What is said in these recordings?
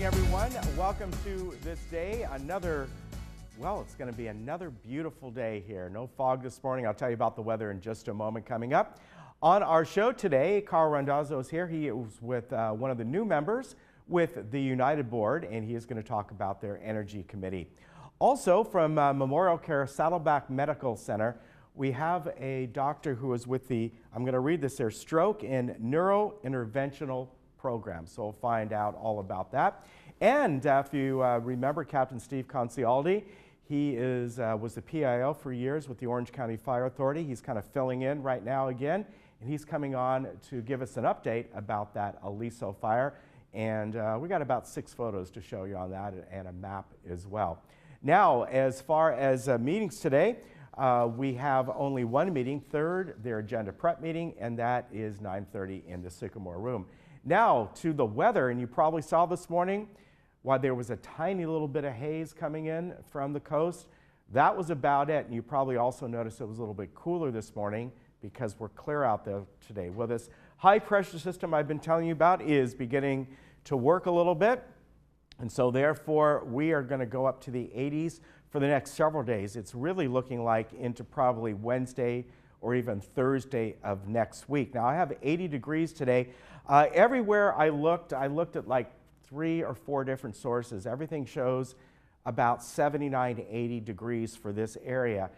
morning, everyone. Welcome to this day. It's going to be another beautiful day here. No fog this morning. I'll tell you about the weather in just a moment coming up. On our show today, Carl Randazzo is here. He is with one of the new members with the United Board, and he is going to talk about their energy committee. Also, from Memorial Care Saddleback Medical Center, we have a doctor who is with the, I'm going to read this here, Stroke and Neurointerventional Program. So we'll find out all about that. And if you remember Captain Steve Concialdi, he was the PIO for years with the Orange County Fire Authority. He's kind of filling in right now again, and he's coming on to give us an update about that Aliso fire. And we got about 6 photos to show you on that and a map as well. Now, as far as meetings today, we have only one meeting, their agenda prep meeting, and that is 9:30 in the Sycamore Room. Now to the weather, and you probably saw this morning, while there was a tiny little bit of haze coming in from the coast, that was about it. And you probably also noticed it was a little bit cooler this morning because we're clear out there today. Well, this high pressure system I've been telling you about is beginning to work a little bit. And so therefore, we are going to go up to the 80s for the next several days. It's really looking like into probably Wednesday or even Thursday of next week. Now, I have 80 degrees today. Everywhere I looked at like 3 or 4 different sources. Everything shows about 79 to 80 degrees for this area.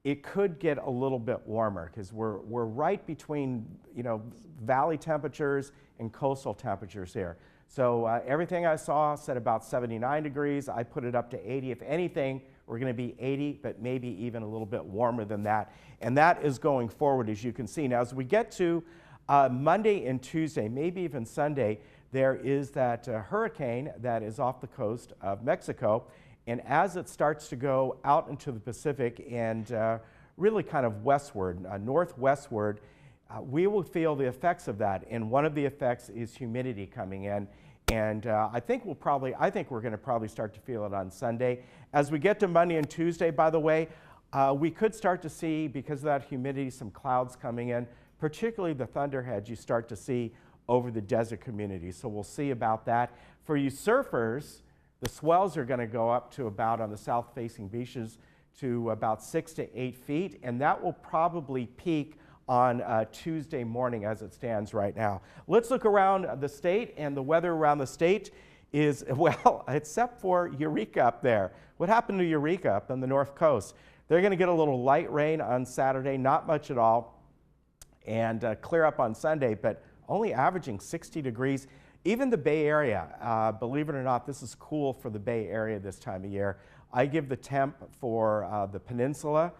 It could get a little bit warmer because we're right between, valley temperatures and coastal temperatures here. So everything I saw said about 79 degrees. I put it up to 80. If anything, we're going to be 80, but maybe even a little bit warmer than that. And that is going forward, as you can see. Now, as we get to Monday and Tuesday, maybe even Sunday, there is that hurricane that is off the coast of Mexico. And as it starts to go out into the Pacific and really kind of westward, northwestward, we will feel the effects of that. And one of the effects is humidity coming in. And I think we're going to probably start to feel it on Sunday. As we get to Monday and Tuesday, by the way, we could start to see, because of that humidity, some clouds coming in, particularly the thunderheads you start to see over the desert community. So we'll see about that. For you surfers, the swells are going to go up to about, on the south-facing beaches, to about 6 to 8 feet, and that will probably peak on Tuesday morning as it stands right now. Let's look around the state, and the weather around the state is, well, except for Eureka up there. What happened to Eureka up on the north coast? They're going to get a little light rain on Saturday, not much at all, and clear up on Sunday, but only averaging 60 degrees. Even the Bay Area, believe it or not, this is cool for the Bay Area this time of year. I give the temp for the peninsula,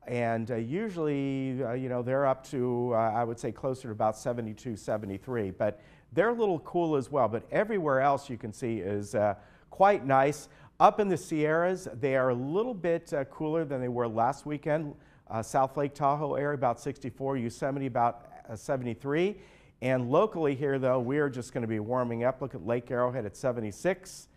and usually, they're up to, I would say, closer to about 72, 73, but they're a little cool as well. But everywhere else you can see is quite nice. Up in the Sierras, they are a little bit cooler than they were last weekend. South Lake Tahoe area, about 64, Yosemite, about 73. And locally here, though, we are just going to be warming up. Look at Lake Arrowhead at 76,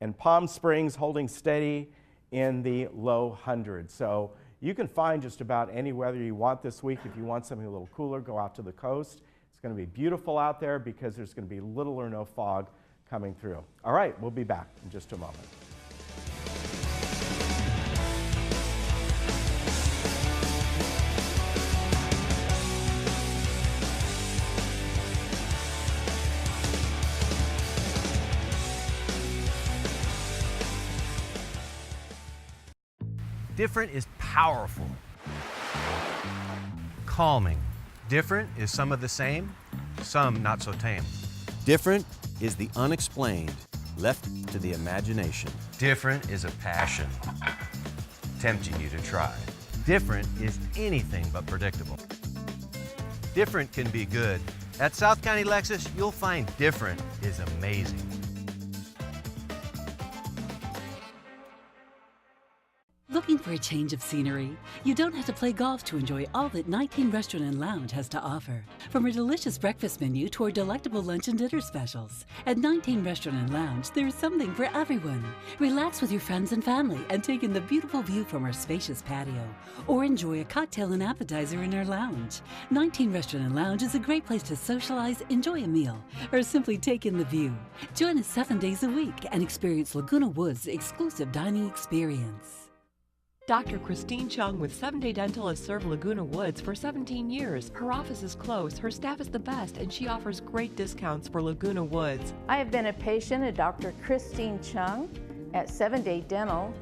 and Palm Springs holding steady in the low hundreds. So you can find just about any weather you want this week. If you want something a little cooler, go out to the coast. It's going to be beautiful out there because there's going to be little or no fog coming through. All right, we'll be back in just a moment. Different is powerful. Calming. Different is some of the same, some not so tame. Different is the unexplained, left to the imagination. Different is a passion, tempting you to try. Different is anything but predictable. Different can be good. At South County Lexus, you'll find different is amazing. Look Looking for a change of scenery? You don't have to play golf to enjoy all that 19 Restaurant and Lounge has to offer. From a delicious breakfast menu to our delectable lunch and dinner specials. At 19 Restaurant and Lounge, there is something for everyone. Relax with your friends and family and take in the beautiful view from our spacious patio. Or enjoy a cocktail and appetizer in our lounge. 19 Restaurant and Lounge is a great place to socialize, enjoy a meal, or simply take in the view. Join us 7 days a week and experience Laguna Woods' exclusive dining experience. Dr. Christine Chung with 7-Day Dental has served Laguna Woods for 17 years. Her office is close, her staff is the best, and she offers great discounts for Laguna Woods. I have been a patient of Dr. Christine Chung at 7-Day Dental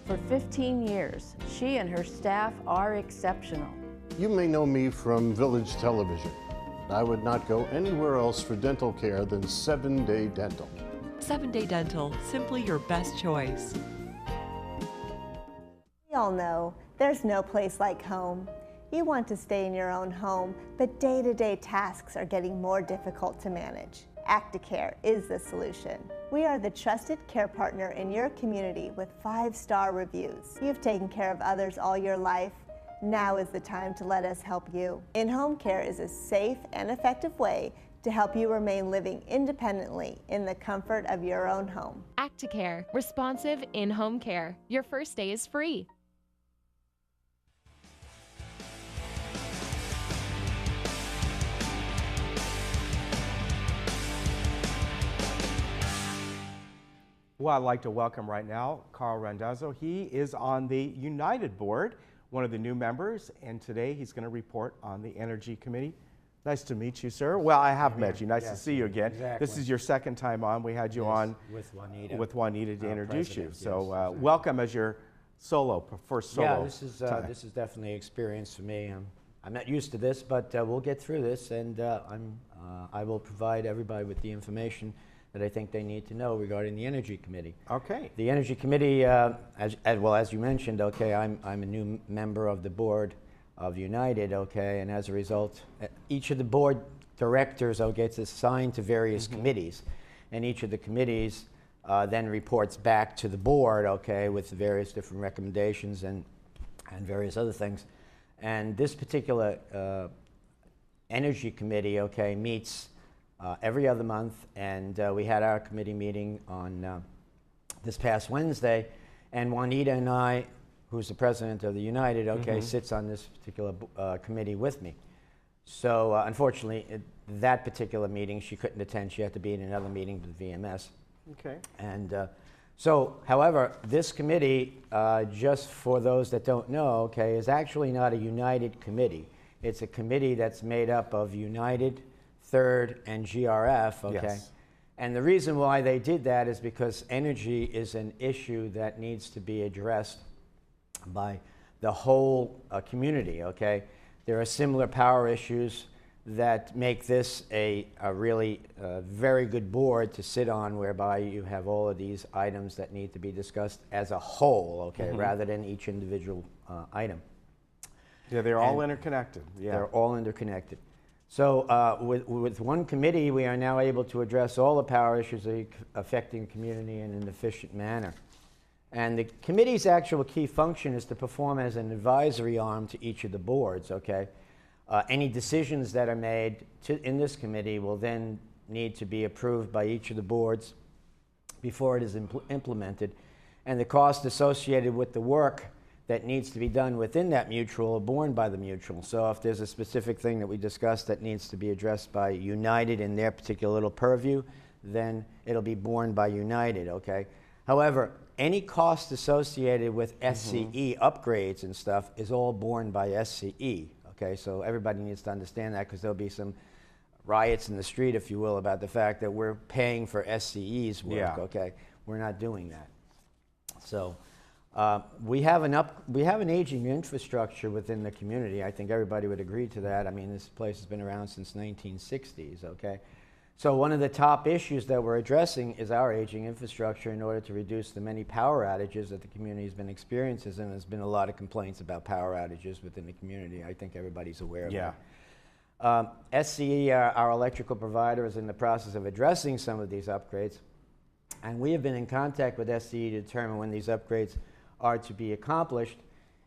for 15 years. She and her staff are exceptional. You may know me from Village Television. I would not go anywhere else for dental care than 7-Day Dental. 7-Day Dental, simply your best choice. We all know there's no place like home. You want to stay in your own home, but day-to-day tasks are getting more difficult to manage. Acticare is the solution. We are the trusted care partner in your community with 5-star reviews. You've taken care of others all your life. Now is the time to let us help you. In-home care is a safe and effective way to help you remain living independently in the comfort of your own home. Acticare, responsive in-home care. Your first day is free. Well, I'd like to welcome right now Carl Randazzo. He is on the United Board, one of the new members, and today he's going to report on the Energy Committee. Nice to meet you, sir. Well, I have met you. Nice to see you again. Exactly. This is your second time on. We had you on with Juanita to introduce you. President. So Exactly. welcome as your first solo. Yeah, this is definitely an experience for me. I'm not used to this, but we'll get through this, and I will provide everybody with the information that I think they need to know regarding the Energy Committee. Okay. The Energy Committee, as you mentioned, okay, I'm a new member of the board of United, okay, and as a result, each of the board directors gets assigned to various committees, and each of the committees then reports back to the board, okay, with various different recommendations and various other things. And this particular Energy Committee, okay, meets every other month, and we had our committee meeting on this past Wednesday, and Juanita and I, who's the president of the United, okay, sits on this particular committee with me. So unfortunately, that particular meeting she couldn't attend. She had to be in another meeting with VMS. Okay. And so, however, this committee, just for those that don't know, okay, is actually not a United committee. It's a committee that's made up of United, Third, and GRF, okay? Yes. And the reason why they did that is because energy is an issue that needs to be addressed by the whole community, okay? There are similar power issues that make this a really very good board to sit on, whereby you have all of these items that need to be discussed as a whole, okay, rather than each individual item. Yeah, they're all interconnected. Yeah. They're all interconnected. So with one committee, we are now able to address all the power issues affecting the community in an efficient manner. And the committee's actual key function is to perform as an advisory arm to each of the boards, okay? Any decisions that are made in this committee will then need to be approved by each of the boards before it is implemented. And the cost associated with the work that needs to be done within that mutual are borne by the mutual. So if there's a specific thing that we discussed that needs to be addressed by United in their particular little purview, then it'll be borne by United, okay? However, any cost associated with SCE upgrades and stuff is all borne by SCE, okay? So everybody needs to understand that, because there'll be some riots in the street, if you will, about the fact that we're paying for SCE's work, okay? We're not doing that. So we have an aging infrastructure within the community. I think everybody would agree to that. I mean, this place has been around since 1960s, okay? So one of the top issues that we're addressing is our aging infrastructure in order to reduce the many power outages that the community has been experiencing, and there's been a lot of complaints about power outages within the community. I think everybody's aware of that. SCE, our electrical provider, is in the process of addressing some of these upgrades, and we have been in contact with SCE to determine when these upgrades are to be accomplished.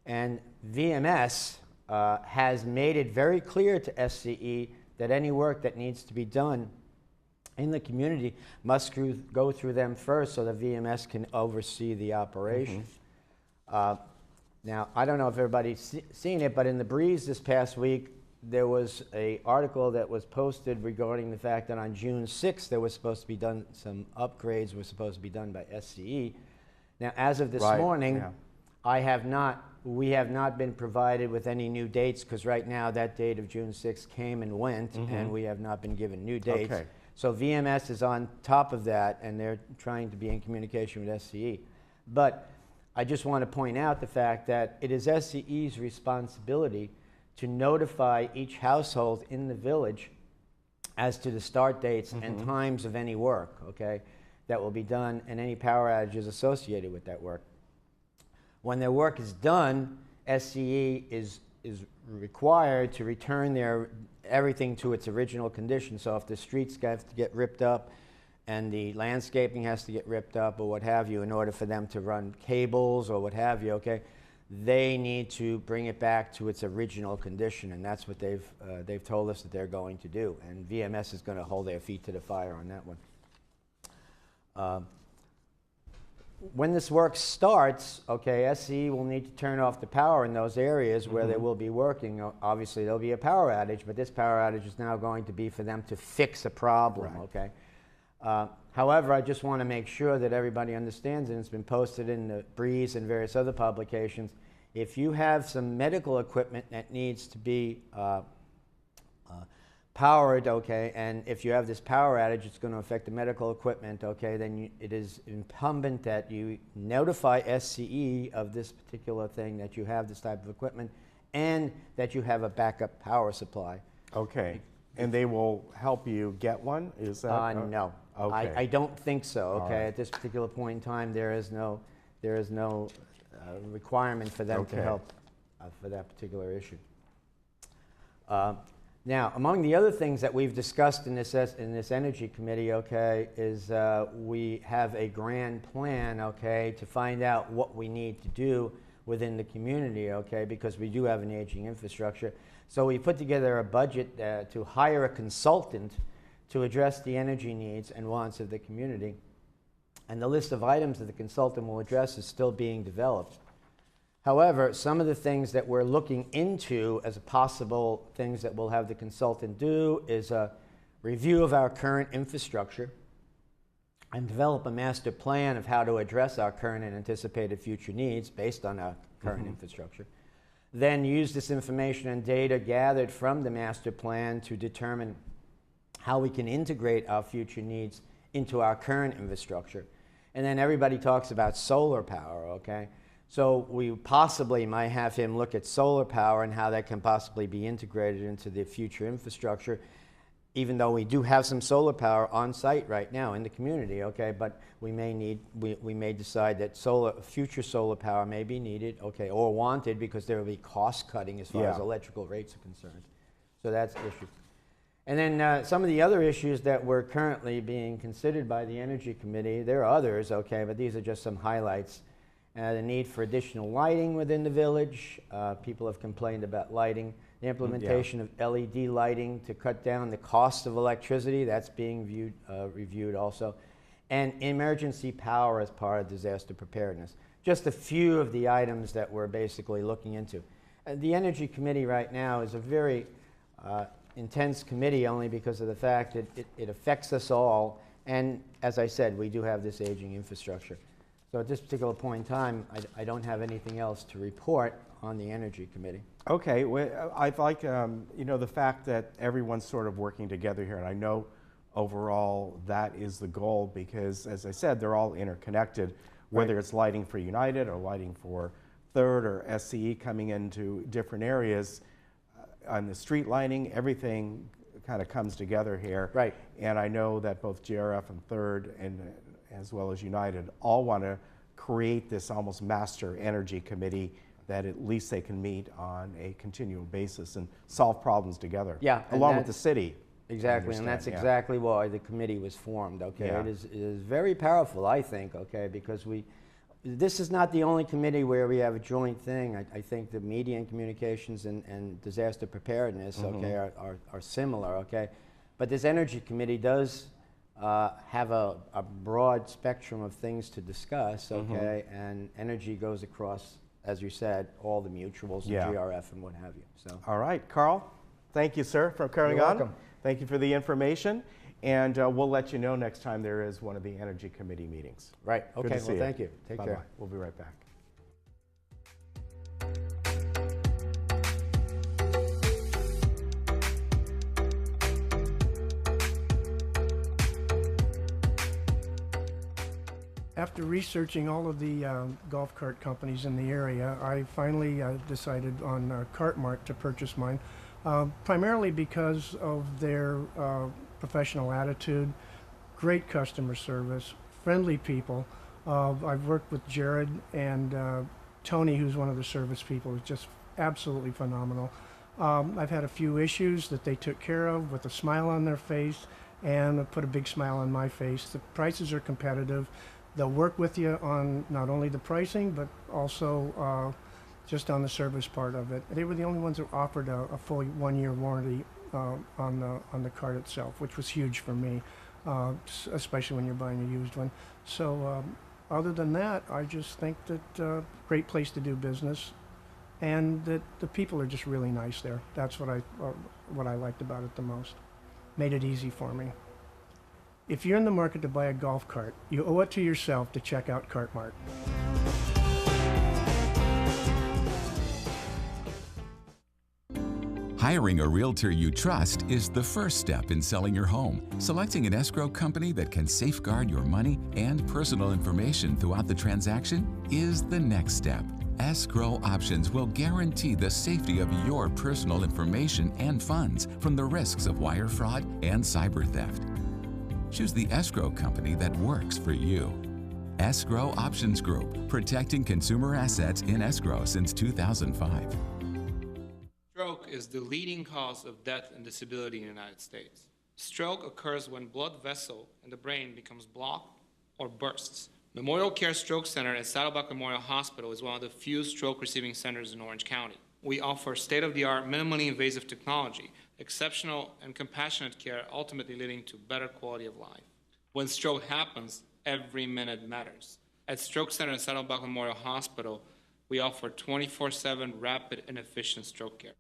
And VMS has made it very clear to SCE that any work that needs to be done in the community must go through them first so that VMS can oversee the operation. Now, I don't know if everybody's seen it, but in the Breeze this past week, there was an article that was posted regarding the fact that on June 6th, there was supposed to be done, some upgrades were supposed to be done by SCE. Now, as of this morning, we have not been provided with any new dates, because right now that date of June 6th came and went, and we have not been given new dates. Okay. So VMS is on top of that, and they're trying to be in communication with SCE. But I just want to point out the fact that it is SCE's responsibility to notify each household in the village as to the start dates and times of any work, okay, that will be done, and any power outages associated with that work. When their work is done, SCE is required to return everything to its original condition. So if the streets have to get ripped up and the landscaping has to get ripped up or what have you in order for them to run cables or what have you, okay, they need to bring it back to its original condition, and that's what they've told us that they're going to do. And VMS is going to hold their feet to the fire on that one. When this work starts, okay, SCE will need to turn off the power in those areas where they will be working. Obviously, there'll be a power outage, but this power outage is now going to be for them to fix a problem, okay? However, I just want to make sure that everybody understands, and it's been posted in the Breeze and various other publications, if you have some medical equipment that needs to be powered, okay, and if you have this power outage, it's going to affect the medical equipment, okay, then it is incumbent that you notify SCE of this particular thing, that you have this type of equipment, and that you have a backup power supply. Okay. And they will help you get one? Is that? No. Okay. I don't think so, okay? Right. At this particular point in time, there is no requirement for them to help for that particular issue. Now, among the other things that we've discussed in this Energy Committee, okay, is we have a grand plan, okay, to find out what we need to do within the community, okay, because we do have an aging infrastructure. So we put together a budget to hire a consultant to address the energy needs and wants of the community. And the list of items that the consultant will address is still being developed. However, some of the things that we're looking into as possible things that we'll have the consultant do is a review of our current infrastructure and develop a master plan of how to address our current and anticipated future needs based on our current infrastructure. Then use this information and data gathered from the master plan to determine how we can integrate our future needs into our current infrastructure. And then everybody talks about solar power, okay? So we possibly might have him look at solar power and how that can possibly be integrated into the future infrastructure, even though we do have some solar power on site right now in the community, okay? But we may decide that future solar power may be needed, okay, or wanted, because there will be cost cutting as far as electrical rates are concerned. So that's the issue. And then some of the other issues that were currently being considered by the Energy Committee, there are others, okay, but these are just some highlights. The need for additional lighting within the village. People have complained about lighting. The implementation of LED lighting to cut down the cost of electricity, that's being reviewed also. And emergency power as part of disaster preparedness. Just a few of the items that we're basically looking into. The Energy Committee right now is a very intense committee, only because of the fact that it affects us all. And as I said, we do have this aging infrastructure. So at this particular point in time, I don't have anything else to report on the Energy Committee. Okay, well, I'd like, you know, the fact that everyone's sort of working together here, and I know overall that is the goal, because as I said, they're all interconnected, whether it's lighting for United or lighting for Third or SCE coming into different areas. On the street lighting, everything kind of comes together here. Right. And I know that both GRF and Third and as well as United all want to create this almost master energy committee that at least they can meet on a continual basis and solve problems together. Yeah, along with the city. Exactly, and that's exactly why the committee was formed, okay? It is very powerful, I think, okay, because This is not the only committee where we have a joint thing. I think the media and communications and disaster preparedness, okay, are similar, okay? But this energy committee does have a broad spectrum of things to discuss, okay? And energy goes across, as you said, all the mutuals and GRF and what have you. So. All right, Carl, thank you, sir, for coming You're on. welcome. Thank you for the information. And we'll let you know next time there is one of the Energy Committee meetings. Right, Good okay, to see well, you. thank you. Take Bye-bye. care. We'll be right back. After researching all of the golf cart companies in the area, I finally decided on Cartmart to purchase mine, primarily because of their professional attitude, great customer service, friendly people. I've worked with Jared and Tony, who's one of the service people, is just absolutely phenomenal. I've had a few issues that they took care of with a smile on their face, and put a big smile on my face. The prices are competitive. They'll work with you on not only the pricing, but also just on the service part of it. They were the only ones that offered a full 1-year warranty on the cart itself, which was huge for me, especially when you're buying a used one. So other than that, I just think that great place to do business, and that the people are just really nice there. That's what I liked about it the most. Made it easy for me. If you're in the market to buy a golf cart, you owe it to yourself to check out Cartmart. Hiring a realtor you trust is the first step in selling your home. Selecting an escrow company that can safeguard your money and personal information throughout the transaction is the next step. Escrow Options will guarantee the safety of your personal information and funds from the risks of wire fraud and cyber theft. Choose the escrow company that works for you. Escrow Options Group, protecting consumer assets in escrow since 2005. Stroke is the leading cause of death and disability in the United States. Stroke occurs when blood vessel in the brain becomes blocked or bursts. Memorial Care Stroke Center at Saddleback Memorial Hospital is one of the few stroke receiving centers in Orange County. We offer state-of-the-art, minimally invasive technology, exceptional and compassionate care, ultimately leading to better quality of life. When stroke happens, every minute matters. At Stroke Center at Saddleback Memorial Hospital, we offer 24/7 rapid and efficient stroke care.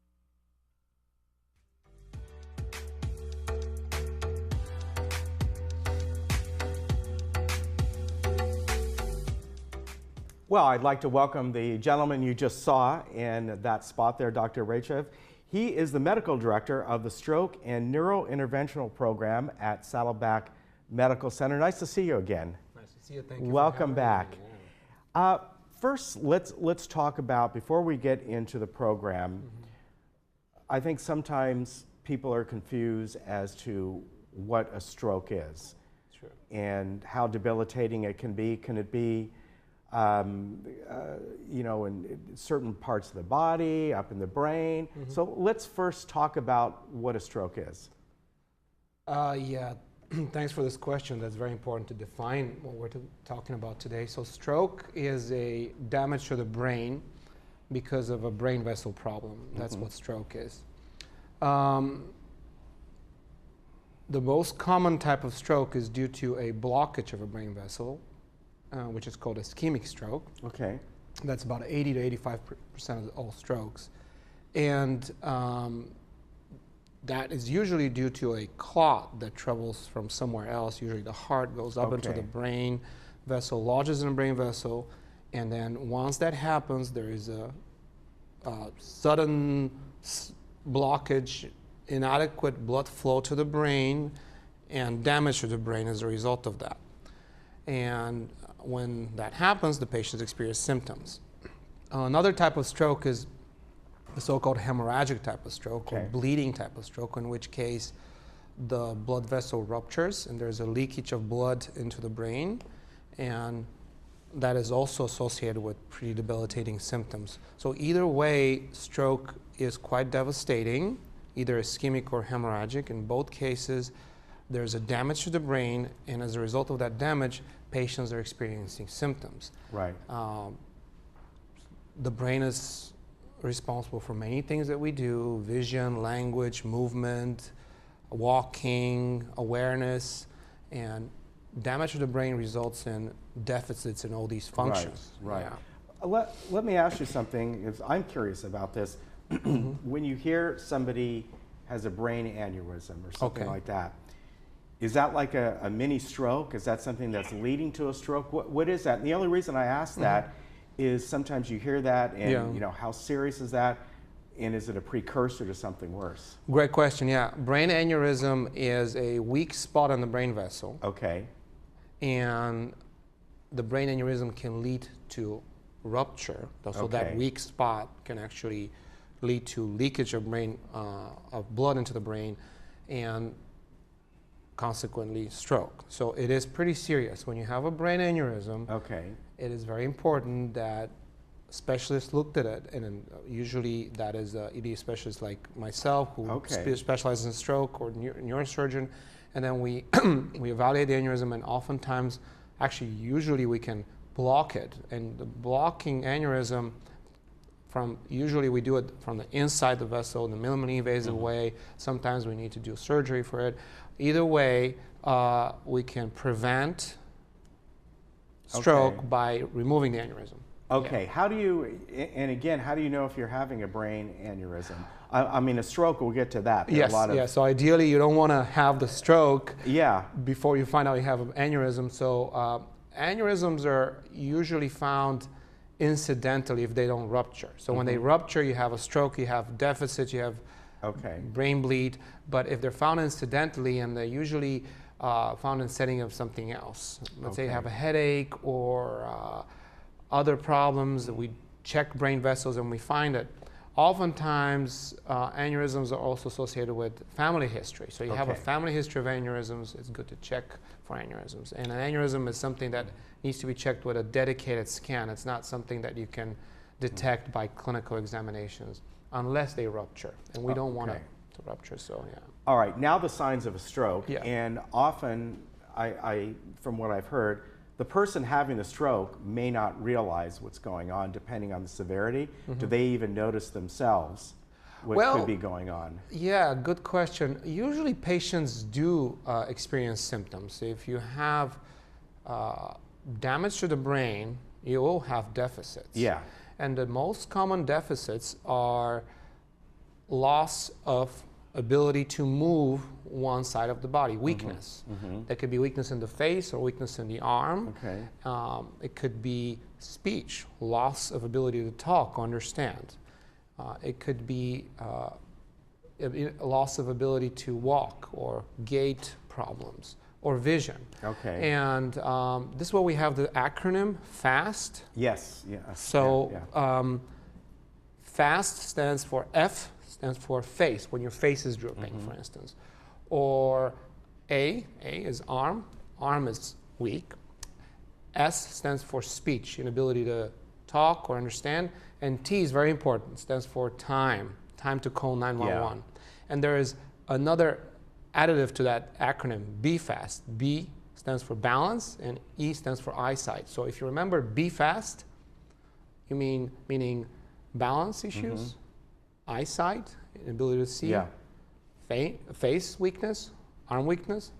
Well, I'd like to welcome the gentleman you just saw in that spot there, Dr. Rachev. He is the medical director of the Stroke and Neurointerventional Program at Saddleback Medical Center. Nice to see you again. Nice to see you. Thank you. Welcome back. First, let's talk about, before we get into the program, I think sometimes people are confused as to what a stroke is. Sure. And how debilitating it can be. Can it be you know, in certain parts of the body, up in the brain? So let's first talk about what a stroke is. Yeah, thanks for this question. That's very important to define what we're talking about today. So stroke is a damage to the brain because of a brain vessel problem. That's what stroke is. The most common type of stroke is due to a blockage of a brain vessel, which is called ischemic stroke. Okay. That's about 80 to 85% of all strokes. And that is usually due to a clot that travels from somewhere else. Usually the heart goes up into the brain vessel, lodges in the brain vessel, and then once that happens, there is a sudden blockage, inadequate blood flow to the brain, and damage to the brain as a result of that. And when that happens, the patients experience symptoms. Another type of stroke is the so-called hemorrhagic type of stroke, or bleeding type of stroke, in which case the blood vessel ruptures and there's a leakage of blood into the brain, and that is also associated with pretty debilitating symptoms. So either way, stroke is quite devastating, either ischemic or hemorrhagic. In both cases, there's a damage to the brain, and as a result of that damage, patients are experiencing symptoms. Right. The brain is responsible for many things that we do: vision, language, movement, walking, awareness, and damage to the brain results in deficits in all these functions. Right. Yeah. Let me ask you something, because I'm curious about this. When you hear somebody has a brain aneurysm or something like that, is that like a mini stroke? Is that something that's leading to a stroke? What is that? And the only reason I ask that is sometimes you hear that and you know, how serious is that? And is it a precursor to something worse? Great question, yeah. Brain aneurysm is a weak spot on the brain vessel. Okay. And the brain aneurysm can lead to rupture. So that weak spot can actually lead to leakage of blood into the brain and consequently stroke. So it is pretty serious. When you have a brain aneurysm, it is very important that specialists looked at it, and then usually that is an ED specialist like myself who specializes in stroke, or neurosurgeon, and then we we evaluate the aneurysm, and oftentimes, actually usually we can block it. And the blocking aneurysm, usually we do it from the inside the vessel in a minimally invasive way. Sometimes we need to do surgery for it. Either way, we can prevent stroke by removing the aneurysm. Okay, how do you, and again, how do you know if you're having a brain aneurysm? I mean, a stroke, we'll get to that. Yes, so ideally you don't want to have the stroke Yeah. before you find out you have an aneurysm. So aneurysms are usually found incidentally if they don't rupture. So when they rupture, you have a stroke, you have deficit, you have brain bleed. But if they're found incidentally, and they're usually found in setting of something else. Let's say you have a headache or other problems, that we check brain vessels and we find it. Oftentimes, aneurysms are also associated with family history. So you have a family history of aneurysms, it's good to check for aneurysms. And an aneurysm is something that needs to be checked with a dedicated scan. It's not something that you can detect by clinical examinations unless they rupture. And we don't want it to rupture, so yeah. All right, now the signs of a stroke. And often, from what I've heard, the person having the stroke may not realize what's going on depending on the severity. Do they even notice themselves what could be going on? Yeah, good question. Usually patients do experience symptoms. If you have damage to the brain, you will have deficits. Yeah. And the most common deficits are loss of ability to move one side of the body, weakness. There could be weakness in the face or weakness in the arm. It could be speech, loss of ability to talk or understand. It could be a loss of ability to walk or gait problems or vision. And this is where we have the acronym FAST. Yes. So FAST stands for F, stands for face, when your face is drooping, for instance. Or A is arm is weak. S stands for speech, inability to talk or understand. And T is very important, stands for time to call 911. And there is another additive to that acronym, BFAST. B stands for balance, and E stands for eyesight. So if you remember BFAST, meaning balance issues, eyesight, inability to see, face weakness, arm weakness,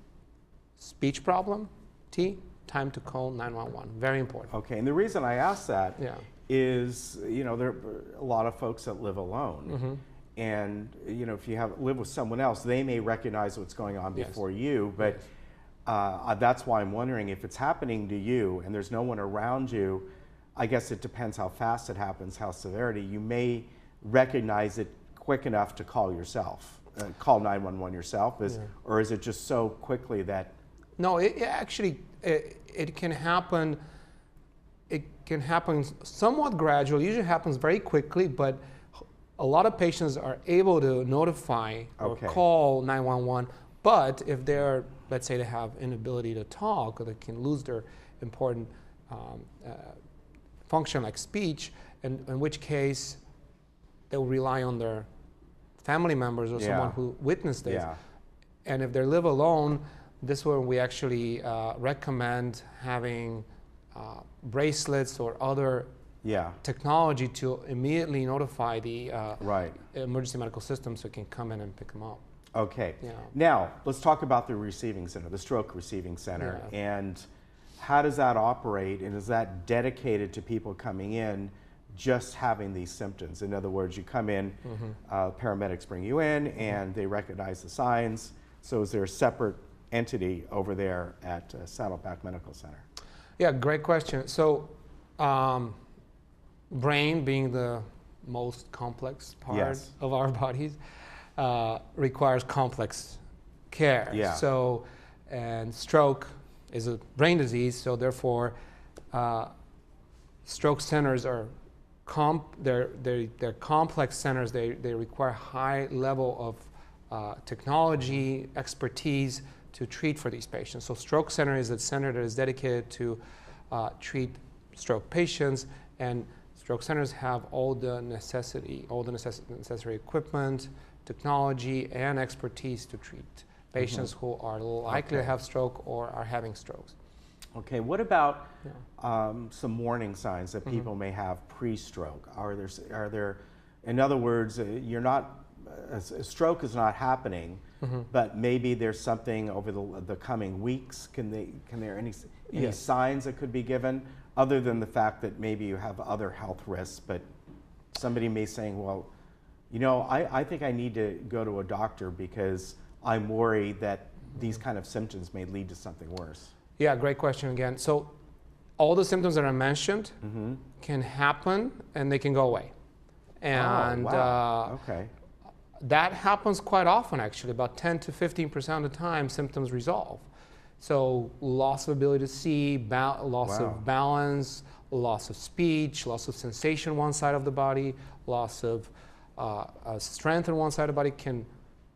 speech problem, T, time to call 911. Very important. Okay, and the reason I ask that is, you know, there are a lot of folks that live alone. And, you know, if you live with someone else, they may recognize what's going on before you. But that's why I'm wondering if it's happening to you and there's no one around you. I guess it depends how fast it happens, how severity. You may recognize it quick enough to call yourself, call 911 yourself, or is it just so quickly that? No, it actually can happen. It can happen somewhat gradually. Usually happens very quickly, but a lot of patients are able to notify or call 911. But if they're, let's say, they have inability to talk, or they can lose their important function like speech, in which case they'll rely on their family members or someone who witnessed this. And if they live alone, this one we actually recommend having bracelets or other technology to immediately notify the emergency medical system so it can come in and pick them up. Okay. Now, let's talk about the receiving center, the stroke receiving center, and how does that operate, and is that dedicated to people coming in just having these symptoms? In other words, you come in, paramedics bring you in, and they recognize the signs. So is there a separate entity over there at Saddleback Medical Center? Yeah, great question. So brain being the most complex part of our bodies requires complex care. So, and stroke is a brain disease, so therefore stroke centers are they're complex centers. They require high level of technology, expertise to treat for these patients. So stroke center is a center that is dedicated to treat stroke patients, and stroke centers have all the necessary equipment, technology, and expertise to treat patients who are likely to have stroke or are having strokes. Okay, what about some warning signs that people may have pre-stroke? Are there, in other words, you're not, a stroke is not happening, but maybe there's something over the coming weeks. Can there any signs that could be given, other than the fact that maybe you have other health risks, but somebody may saying, well, you know, I think I need to go to a doctor because I'm worried that these kind of symptoms may lead to something worse? Yeah, great question again. So all the symptoms that I mentioned can happen and they can go away. And that happens quite often, actually. About 10 to 15% of the time, symptoms resolve. So loss of ability to see, loss of balance, loss of speech, loss of sensation one side of the body, loss of strength on one side of the body can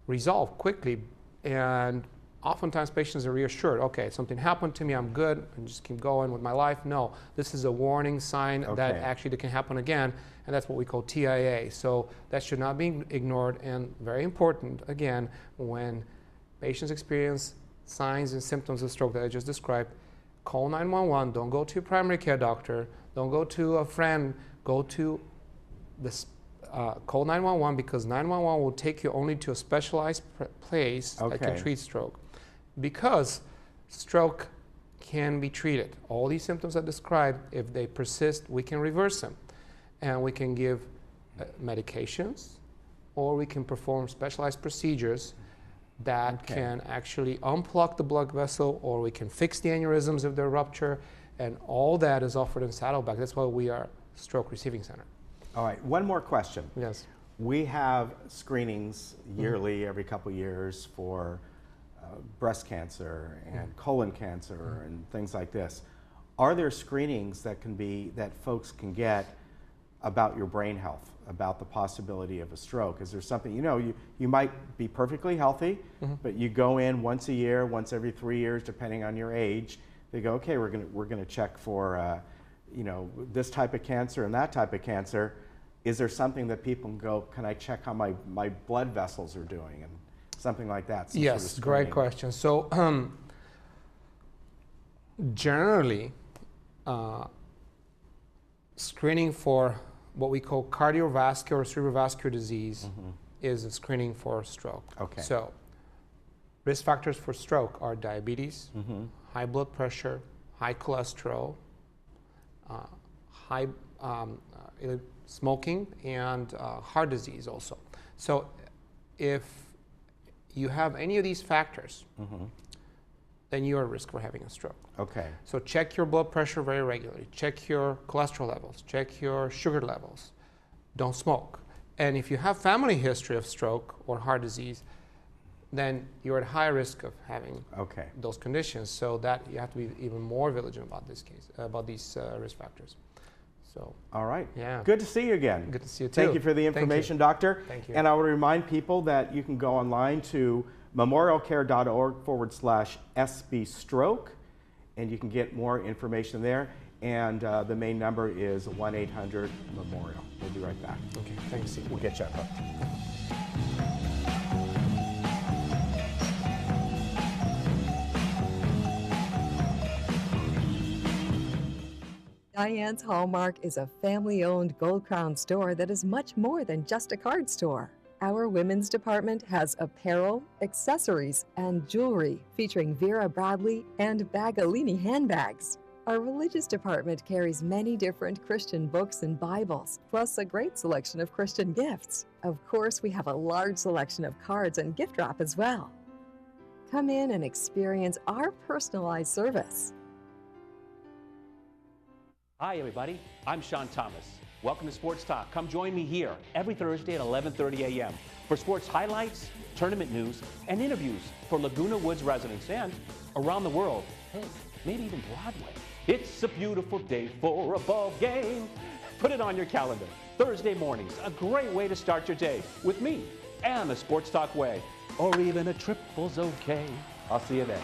resolve quickly. And oftentimes patients are reassured, okay, something happened to me, I'm good, and just keep going with my life. No, this is a warning sign that actually that can happen again, and that's what we call TIA. So that should not be ignored, and very important, again, when patients experience signs and symptoms of stroke that I just described, call 911. Don't go to your primary care doctor. Don't go to a friend. Go to this. Call 911, because 911 will take you only to a specialized place that can treat stroke. Because stroke can be treated. All these symptoms I described, if they persist, we can reverse them. And we can give medications, or we can perform specialized procedures that can actually unplug the blood vessel, or we can fix the aneurysms if they're ruptured, and all that is offered in Saddleback. That's why we are Stroke Receiving Center. All right, one more question. Yes. We have screenings yearly, every couple years, for breast cancer and colon cancer and things like this. Are there screenings that folks can get about your brain health, about the possibility of a stroke? Is there something, you might be perfectly healthy, but you go in once a year, once every 3 years, depending on your age. They go, okay, we're gonna check for this type of cancer and that type of cancer. Is there something that people can go, can I check how my blood vessels are doing, and something like that? Yes, great question. So generally, screening for what we call cardiovascular or cerebrovascular disease is a screening for stroke. Okay. So risk factors for stroke are diabetes, high blood pressure, high cholesterol, high smoking, and heart disease also. So if you have any of these factors, then you're at risk for having a stroke. Okay. So check your blood pressure very regularly. Check your cholesterol levels. Check your sugar levels. Don't smoke. And if you have family history of stroke or heart disease, then you're at high risk of having those conditions. So that you have to be even more vigilant about this case, about these risk factors. So. All right. Yeah. Good to see you again. Good to see you too. Thank you for the information, Doctor. Thank you. And I would remind people that you can go online to memorialcare.org/SB and you can get more information there. And the main number is 1-800-MEMORIAL. We'll be right back. Okay, thanks. We'll get you up. Diane's Hallmark is a family-owned Gold Crown store that is much more than just a card store. Our women's department has apparel, accessories, and jewelry featuring Vera Bradley and Bagalini handbags. Our religious department carries many different Christian books and Bibles, plus a great selection of Christian gifts. Of course, we have a large selection of cards and gift wrap as well. Come in and experience our personalized service. Hi, everybody. I'm Sean Thomas. Welcome to Sports Talk. Come join me here every Thursday at 11:30 a.m. for sports highlights, tournament news, and interviews for Laguna Woods residents and around the world. Hey, maybe even Broadway. It's a beautiful day for a ball game. Put it on your calendar. Thursday mornings, a great way to start your day with me and the Sports Talk way. Or even a triple's okay. I'll see you then.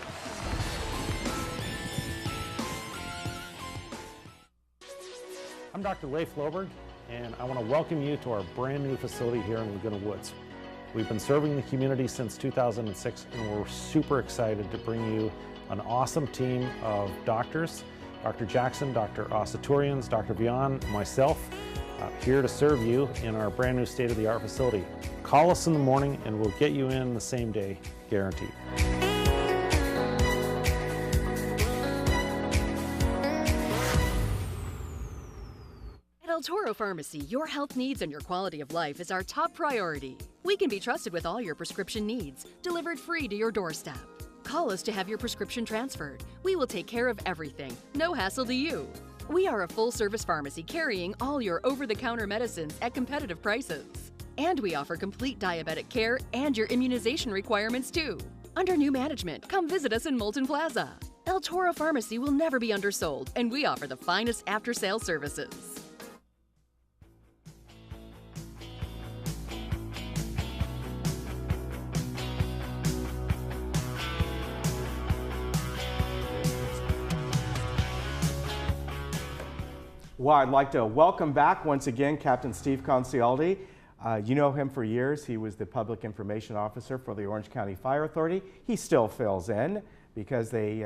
I'm Dr. Leif Floberg, and I want to welcome you to our brand new facility here in Laguna Woods. We've been serving the community since 2006, and we're super excited to bring you an awesome team of doctors, Dr. Jackson, Dr. Asaturians, Dr. Vian, myself, here to serve you in our brand new state-of-the-art facility. Call us in the morning and we'll get you in the same day, guaranteed. At El Toro Pharmacy, your health needs and your quality of life is our top priority. We can be trusted with all your prescription needs, delivered free to your doorstep. Call us to have your prescription transferred. We will take care of everything. No hassle to you. We are a full-service pharmacy carrying all your over-the-counter medicines at competitive prices. And we offer complete diabetic care and your immunization requirements too. Under new management, come visit us in Moulton Plaza. El Toro Pharmacy will never be undersold, and we offer the finest after-sales services. Well, I'd like to welcome back once again Captain Steve Concialdi. You know him for years. He was the Public Information Officer for the Orange County Fire Authority. He still fills in because they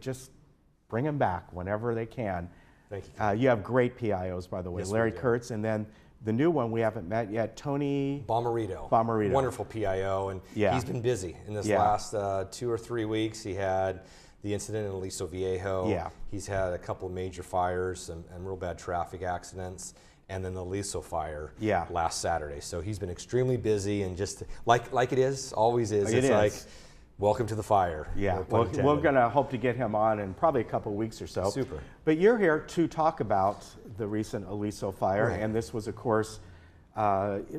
just bring him back whenever they can. Thank you. You have great PIOs, by the way. Yes, Larry Kurtz, and then the new one we haven't met yet, Tony Bomarito. Wonderful PIO, and he's been busy in this last 2 or 3 weeks. He had the incident in Aliso Viejo. Yeah. He's had a couple of major fires and real bad traffic accidents, and then the Aliso fire last Saturday. So he's been extremely busy, and just like it is, always is. It's like, welcome to the fire. Yeah, we're going to hope to get him on in probably a couple of weeks or so. Super. But you're here to talk about the recent Aliso fire, and this was, of course,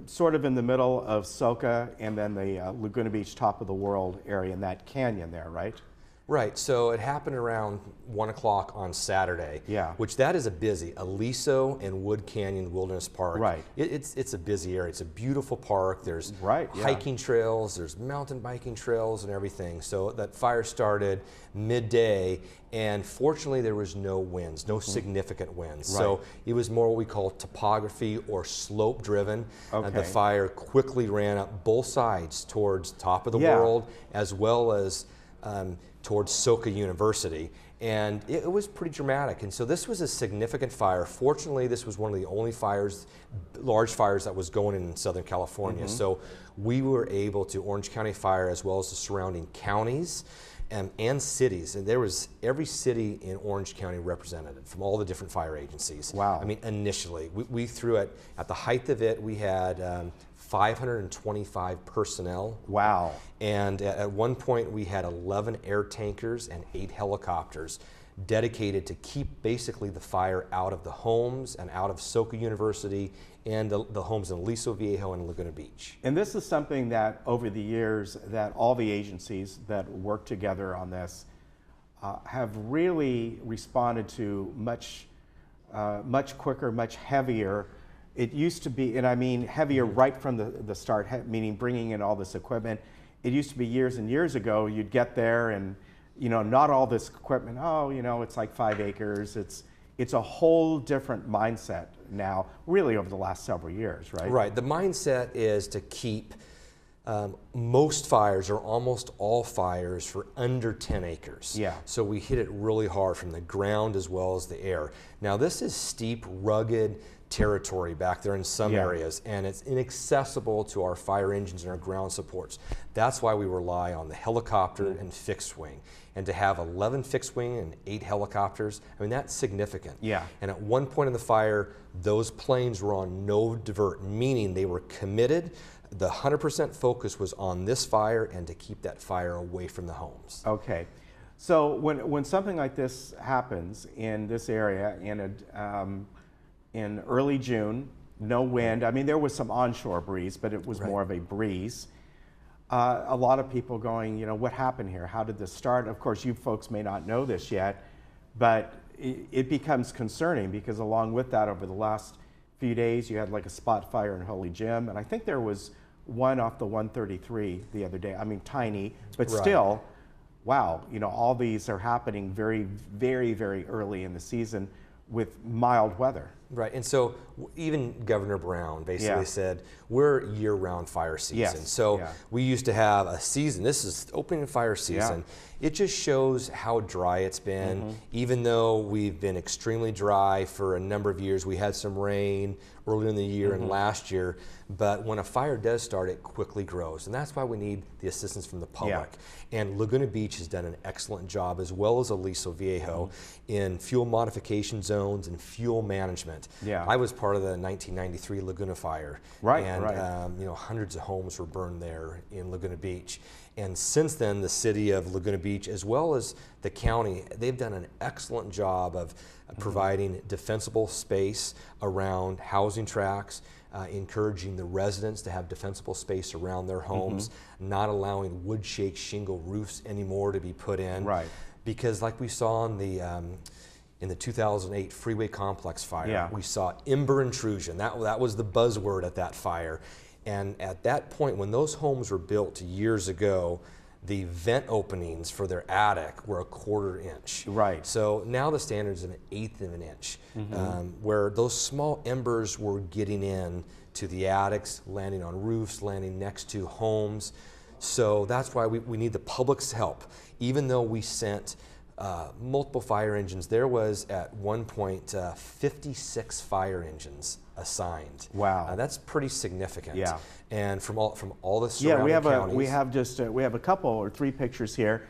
sort of in the middle of Soca and then the Laguna Beach, top of the world area in that canyon there, right? Right, so it happened around 1 o'clock on Saturday, which that is a busy, Aliso and Wood Canyon Wilderness Park. Right. It's a busy area. It's a beautiful park. There's hiking trails, there's mountain biking trails and everything. So that fire started midday, and fortunately there was no winds, no significant winds. Right. So it was more what we call topography or slope driven. Okay. The fire quickly ran up both sides towards top of the world, as well as towards Soka University, and it was pretty dramatic. And so this was a significant fire. Fortunately, this was one of the only fires, large fires, that was going in Southern California. So we were able to, Orange County Fire, as well as the surrounding counties and cities, and there was every city in Orange County represented from all the different fire agencies. Wow. I mean, initially, we threw it, at the height of it, we had 525 personnel. Wow. And at one point we had 11 air tankers and 8 helicopters dedicated to keep basically the fire out of the homes and out of Soka University and the homes in Aliso Viejo and Laguna Beach. And this is something that over the years that all the agencies that work together on this have really responded to much quicker, much heavier. It used to be, and I mean heavier right from the start, meaning bringing in all this equipment. It used to be years and years ago, you'd get there and, you know, not all this equipment, oh, you know, it's like 5 acres. It's a whole different mindset now, really over the last several years, right? Right, the mindset is to keep most fires or almost all fires for under 10 acres. Yeah. So we hit it really hard from the ground as well as the air. Now this is steep, rugged territory back there in some areas, and it's inaccessible to our fire engines and our ground supports. That's why we rely on the helicopter and fixed wing. And to have 11 fixed wing and 8 helicopters, I mean, that's significant. Yeah. And at one point in the fire, those planes were on no divert, meaning they were committed. The 100% focus was on this fire and to keep that fire away from the homes. Okay. So when something like this happens in this area in early June, no wind, I mean, there was some onshore breeze, but it was more of a breeze. A lot of people going, you know, what happened here? How did this start? Of course, you folks may not know this yet, but it becomes concerning because along with that, over the last few days, you had like a spot fire in Holy Jim, and I think there was one off the 133 the other day. I mean, tiny, but still, wow, you know, all these are happening very, very, very early in the season with mild weather. Right, and so even Governor Brown basically said, we're year-round fire season. So we used to have a season, this is opening fire season. It just shows how dry it's been. Even though we've been extremely dry for a number of years, we had some rain early in the year and last year, but when a fire does start, it quickly grows. And that's why we need the assistance from the public. And Laguna Beach has done an excellent job, as well as Aliso Viejo, in fuel modification zones and fuel management. I was part of the 1993 Laguna fire. And you know, hundreds of homes were burned there in Laguna Beach. And since then, the city of Laguna Beach, as well as the county, they've done an excellent job of providing defensible space around housing tracts, encouraging the residents to have defensible space around their homes, not allowing wood shake shingle roofs anymore to be put in. Because like we saw in the 2008 Freeway Complex fire, we saw ember intrusion. That was the buzzword at that fire. And at that point, when those homes were built years ago, the vent openings for their attic were 1/4 inch. So now the standard is 1/8 of an inch, where those small embers were getting in to the attics, landing on roofs, landing next to homes. So that's why we need the public's help. Even though we sent multiple fire engines, there was at one point 56 fire engines assigned. Wow, that's pretty significant. And from all the surrounding counties. we have a couple or 3 pictures here,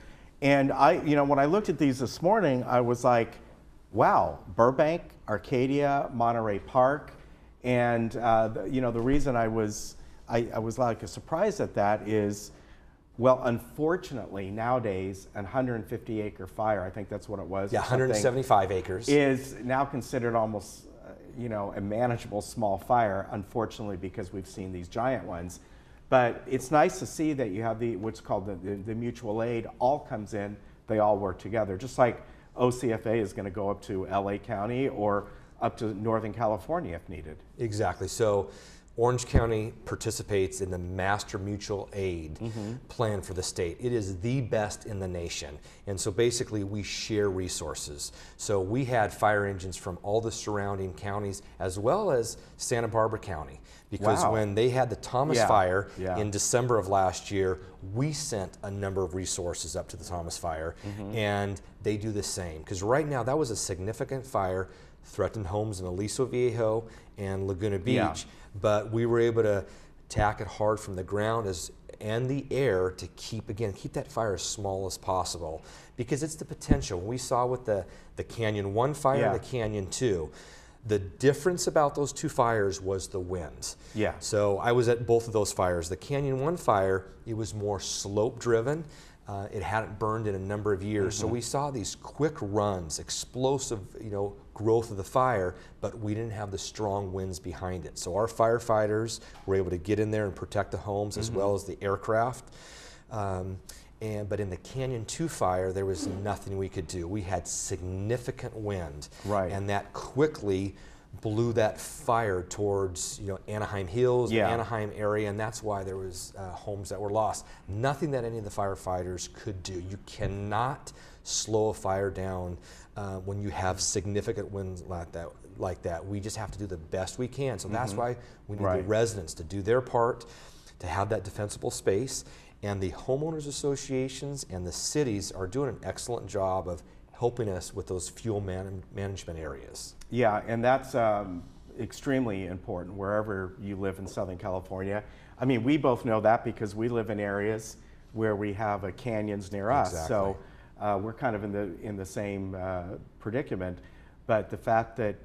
and when I looked at these this morning, I was like, wow, Burbank, Arcadia, Monterey Park, and the reason I was like surprised at that is, well, unfortunately, nowadays, a 150-acre fire, I think that's what it was. 175 acres. Is now considered almost, a manageable small fire, unfortunately, because we've seen these giant ones. But it's nice to see that you have what's called the mutual aid all comes in, they all work together. Just like OCFA is going to go up to LA County or up to Northern California if needed. Exactly. So Orange County participates in the Master Mutual Aid plan for the state. It is the best in the nation. And so basically we share resources. So we had fire engines from all the surrounding counties as well as Santa Barbara County. Because when they had the Thomas fire in December of last year, we sent a number of resources up to the Thomas fire, and they do the same. Because right now that was a significant fire, threatened homes in Aliso Viejo and Laguna Beach. But we were able to attack it hard from the ground and the air to keep that fire as small as possible, because it's the potential. We saw with the Canyon 1 fire and the Canyon 2, the difference about those 2 fires was the winds. So I was at both of those fires. The Canyon 1 fire, it was more slope driven. It hadn't burned in a number of years. So we saw these quick runs, explosive, growth of the fire, but we didn't have the strong winds behind it. So our firefighters were able to get in there and protect the homes as well as the aircraft. But in the Canyon 2 fire, there was nothing we could do. We had significant wind, and that quickly blew that fire towards Anaheim Hills, the Anaheim area, and that's why there was homes that were lost. Nothing that any of the firefighters could do. You cannot slow a fire down when you have significant winds like that. We just have to do the best we can. So that's why we need the residents to do their part. to have that defensible space. And the homeowners associations and the cities are doing an excellent job of helping us with those fuel management areas. Yeah, and that's extremely important wherever you live in Southern California. I mean, we both know that because we live in areas where we have canyons near us. Exactly. So we're kind of in the same predicament. But the fact that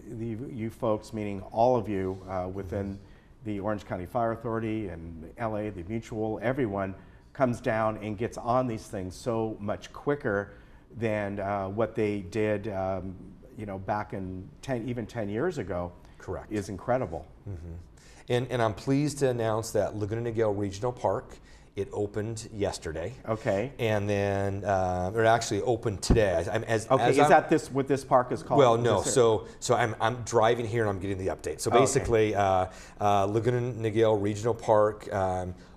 you folks, meaning all of you within the Orange County Fire Authority and LA, the Mutual, everyone comes down and gets on these things so much quicker than what they did you know, back in even 10 years ago. Correct. Is incredible. And I'm pleased to announce that Laguna Niguel Regional Park, it opened yesterday. Okay. And then, or actually opened today. Is that what this park is called? Well, no. So I'm driving here and I'm getting the update. So basically, Laguna Niguel Regional Park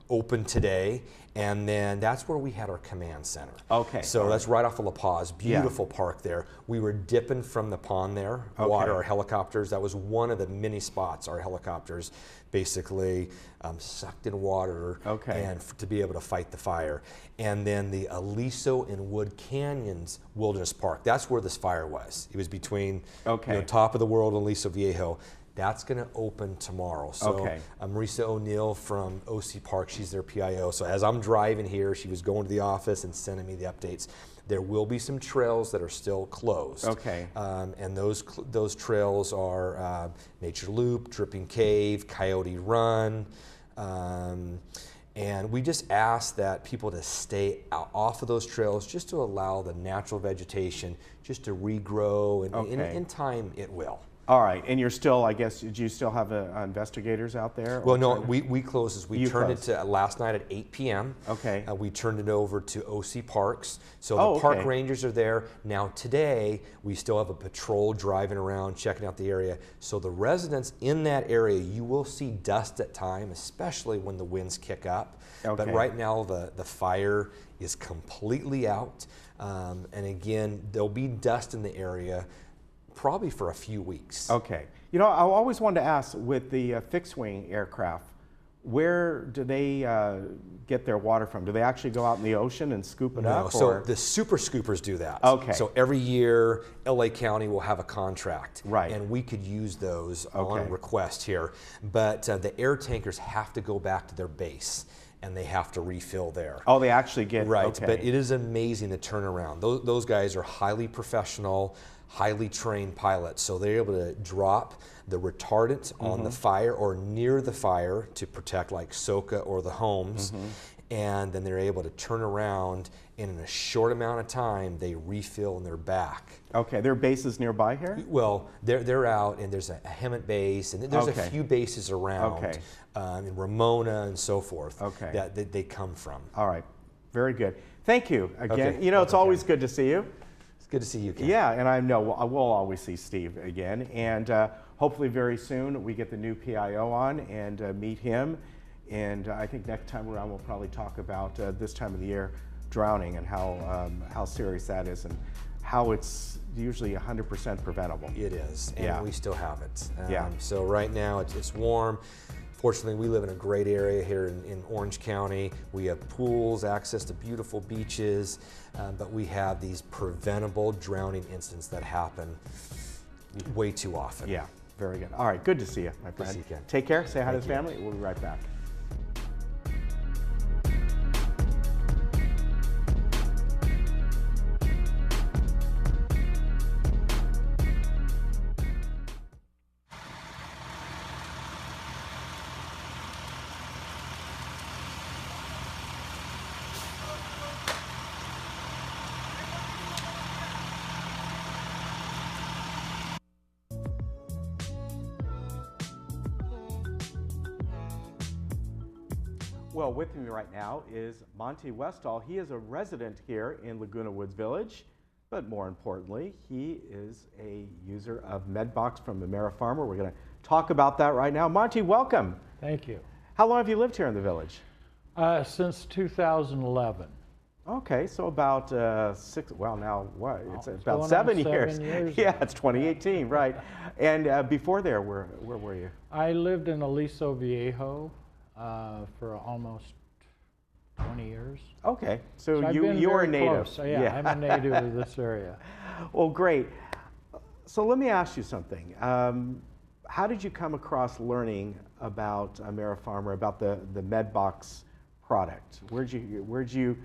opened today. And then that's where we had our command center. Okay. So that's right off of La Paz. Beautiful park there. We were dipping from the pond there, water, our helicopters. That was one of the many spots our helicopters basically sucked in water and to be able to fight the fire. And then the Aliso and Wood Canyons Wilderness Park. That's where this fire was. It was between you know, top of the world and Aliso Viejo. That's going to open tomorrow. So Marisa O'Neill from OC Park, she's their PIO. So as I'm driving here, she was going to the office and sending me the updates. There will be some trails that are still closed. And those trails are Nature Loop, Dripping Cave, Coyote Run. And we just ask that people to stay off of those trails just to allow the natural vegetation just to regrow, and in time it will. All right, and you're still, I guess, do you still have investigators out there? Well, no, we closed this. We turned it to last night at 8 p.m. Okay. We turned it over to OC Parks. So the park rangers are there. Now today, we still have a patrol driving around, checking out the area. So the residents in that area, you will see dust at time, especially when the winds kick up. But right now, the fire is completely out. And again, there'll be dust in the area probably for a few weeks. Okay. You know, I always wanted to ask, with the fixed-wing aircraft, where do they get their water from? Do they actually go out in the ocean and scoop it up? So the super scoopers do that. Okay. So every year, LA County will have a contract. Right. And we could use those on request here. But the air tankers have to go back to their base, and they have to refill there. Oh, they actually get... Right, but it is amazing the turnaround. Those guys are highly professional, highly trained pilots, so they're able to drop the retardant on the fire or near the fire to protect like Soka or the homes, and then they're able to turn around, and in a short amount of time they refill and they're back. Okay, there are bases nearby here? Well, they're out, and there's a Hemet base, and there's a few bases around in Ramona and so forth that they come from. All right, very good. Thank you again. You know, it's always good to see you. It's good to see you, Ken. Yeah, and I know we'll always see Steve again, and hopefully very soon we get the new PIO on and meet him. And I think next time around we'll probably talk about this time of the year, drowning, and how serious that is, and how it's usually 100% preventable. It is, and we still have it. Yeah. So right now it's warm. Fortunately, we live in a great area here in Orange County. We have pools, access to beautiful beaches, but we have these preventable drowning incidents that happen way too often. Yeah, very good. All right, good to see you, my friend. Good to see you, Ken. Take care, say hi to the family. We'll be right back. Well, with me right now is Monty Westall. He is a resident here in Laguna Woods Village, but more importantly, he is a user of MedBox from AmeriFarmer. We're going to talk about that right now. Monty, welcome. Thank you. How long have you lived here in the village? Since 2011. Okay, so about now what? It's about 7 years. 7 years. Yeah, it's 2018, right. And before there, where were you? I lived in Aliso Viejo. for almost 20 years. Okay, so I've been you're a very native. close. Yeah, I'm a native of this area. Well, great. So let me ask you something. How did you come across learning about AmeriFarmer, about the MedBox product? Where'd you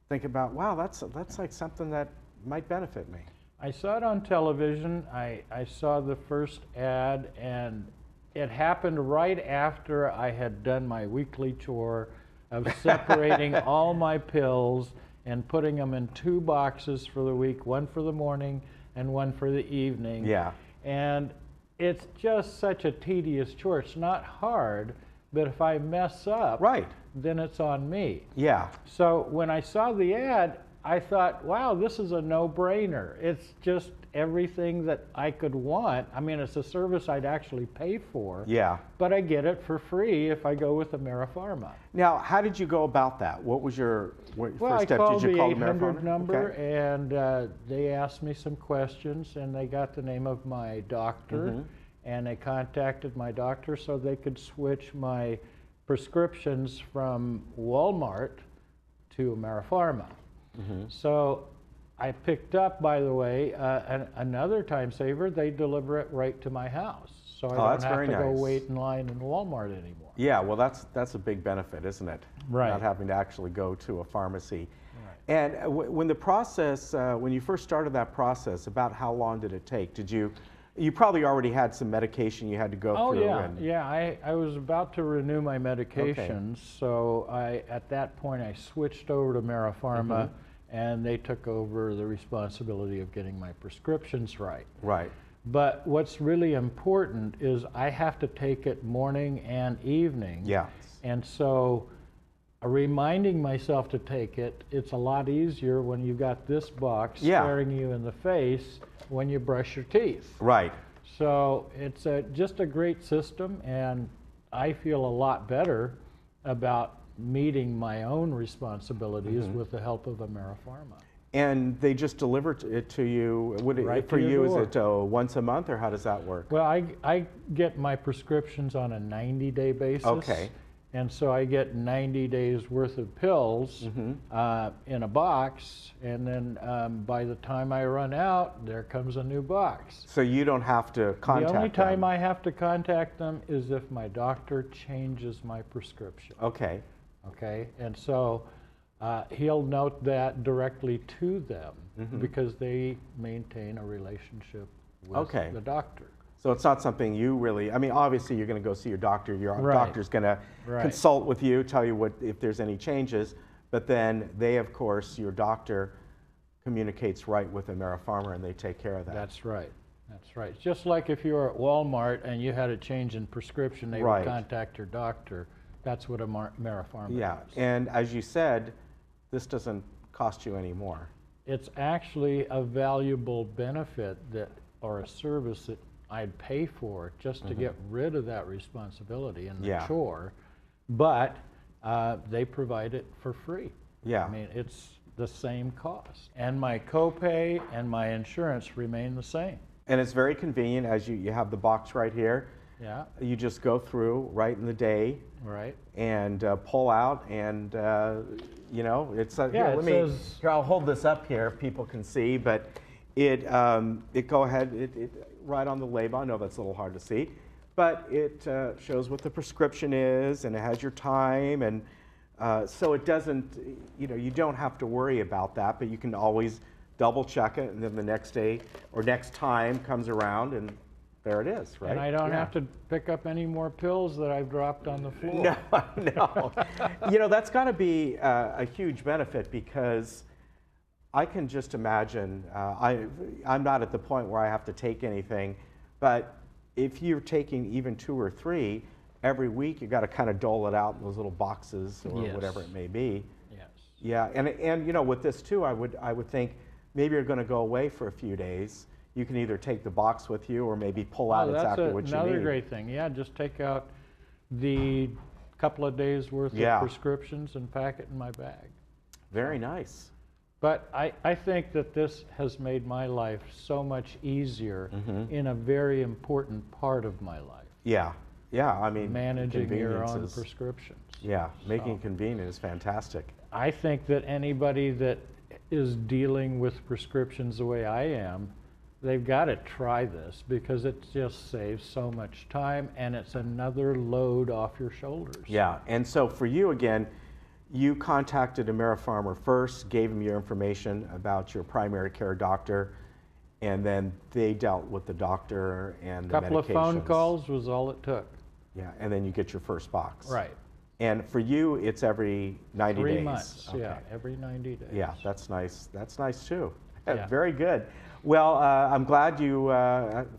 think about, wow, that's like something that might benefit me? I saw it on television. I saw the first ad, and it happened right after I had done my weekly chore of separating all my pills and putting them in 2 boxes for the week, one for the morning and one for the evening. Yeah. And it's just such a tedious chore. It's not hard, but if I mess up, right, then it's on me. Yeah. So when I saw the ad, I thought, wow, this is a no-brainer. It's just everything that I could want. I mean, it's a service I'd actually pay for. Yeah. But I get it for free if I go with AmeriFarma. Now, how did you go about that? What was your first step? Well, I called Did you call the 800 AmeriFarma? number, Okay. and they asked me some questions, and they got the name of my doctor, and they contacted my doctor so they could switch my prescriptions from Walmart to AmeriFarma. So I picked up, by the way, another time saver. They deliver it right to my house, so I don't have to go wait in line in Walmart anymore. Yeah, well, that's a big benefit, isn't it? Right. Not having to actually go to a pharmacy. Right. And when the process, when you first started that process, about how long did it take? You probably already had some medication you had to go through. Yeah, I was about to renew my medications, so at that point I switched over to AmeriFarma, and they took over the responsibility of getting my prescriptions right. Right. But what's really important is I have to take it morning and evening. Yeah. And so reminding myself to take it, it's a lot easier when you've got this box staring you in the face when you brush your teeth. Right. So it's just a great system, and I feel a lot better about meeting my own responsibilities with the help of AmeriFarma. And they just deliver it to you. Right for to your you, door. is it once a month, or how does that work? Well, I get my prescriptions on a 90-day basis. Okay. And so I get 90 days worth of pills in a box, and then by the time I run out, there comes a new box. So you don't have to contact them? The only time I have to contact them is if my doctor changes my prescription. Okay. Okay, and so he'll note that directly to them because they maintain a relationship with the doctor. So it's not something you really, I mean, obviously you're going to go see your doctor. Your Right. doctor's going to consult with you, tell you if there's any changes, but then they, of course, your doctor communicates right with AmeriFarma, and they take care of that. That's right. That's right. Just like if you were at Walmart and you had a change in prescription, they would contact your doctor. That's what AmeriFarma Yeah, does. and as you said, this doesn't cost you any more. It's actually a valuable benefit or a service that I'd pay for just to get rid of that responsibility and the chore, but they provide it for free. Yeah. I mean, it's the same cost. And my copay and my insurance remain the same. And it's very convenient, as you have the box right here. Yeah. You just go through right in the day. Right. And pull out, and you know, it's here, here, I'll hold this up here, people can see, but it go ahead, it right on the label. I know that's a little hard to see, but it shows what the prescription is, and it has your time, and so it doesn't, you know, you don't have to worry about that, but you can always double check it, and then the next day or next time comes around, and there it is, right? And I don't have to pick up any more pills that I've dropped on the floor. No. You know, that's got to be a huge benefit, because I can just imagine, I'm not at the point where I have to take anything, but if you're taking even 2 or 3, every week you got to kind of dole it out in those little boxes or whatever it may be. Yes. Yeah, and you know, with this too, I would think maybe you're going to go away for a few days. You can either take the box with you or maybe pull out exactly what you need. That's another great thing. Yeah, just take out the couple of days worth of prescriptions and pack it in my bag. Very nice. But I think that this has made my life so much easier in a very important part of my life. Yeah, Yeah, I mean, managing your own convenience is- prescriptions. Yeah, making So, it convenient is fantastic. I think that anybody that is dealing with prescriptions the way I am, they've got to try this because it just saves so much time and it's another load off your shoulders. Yeah, and so for you again, you contacted AmeriFarmer first, gave them your information about your primary care doctor, and then they dealt with the doctor and the Couple of phone medications. calls was all it took. Yeah, and then you get your first box. Right. And for you, it's every 90 days. 3 months, yeah, every 90 days. Yeah, that's nice. That's nice too. Yeah. Very good. Well, I'm glad you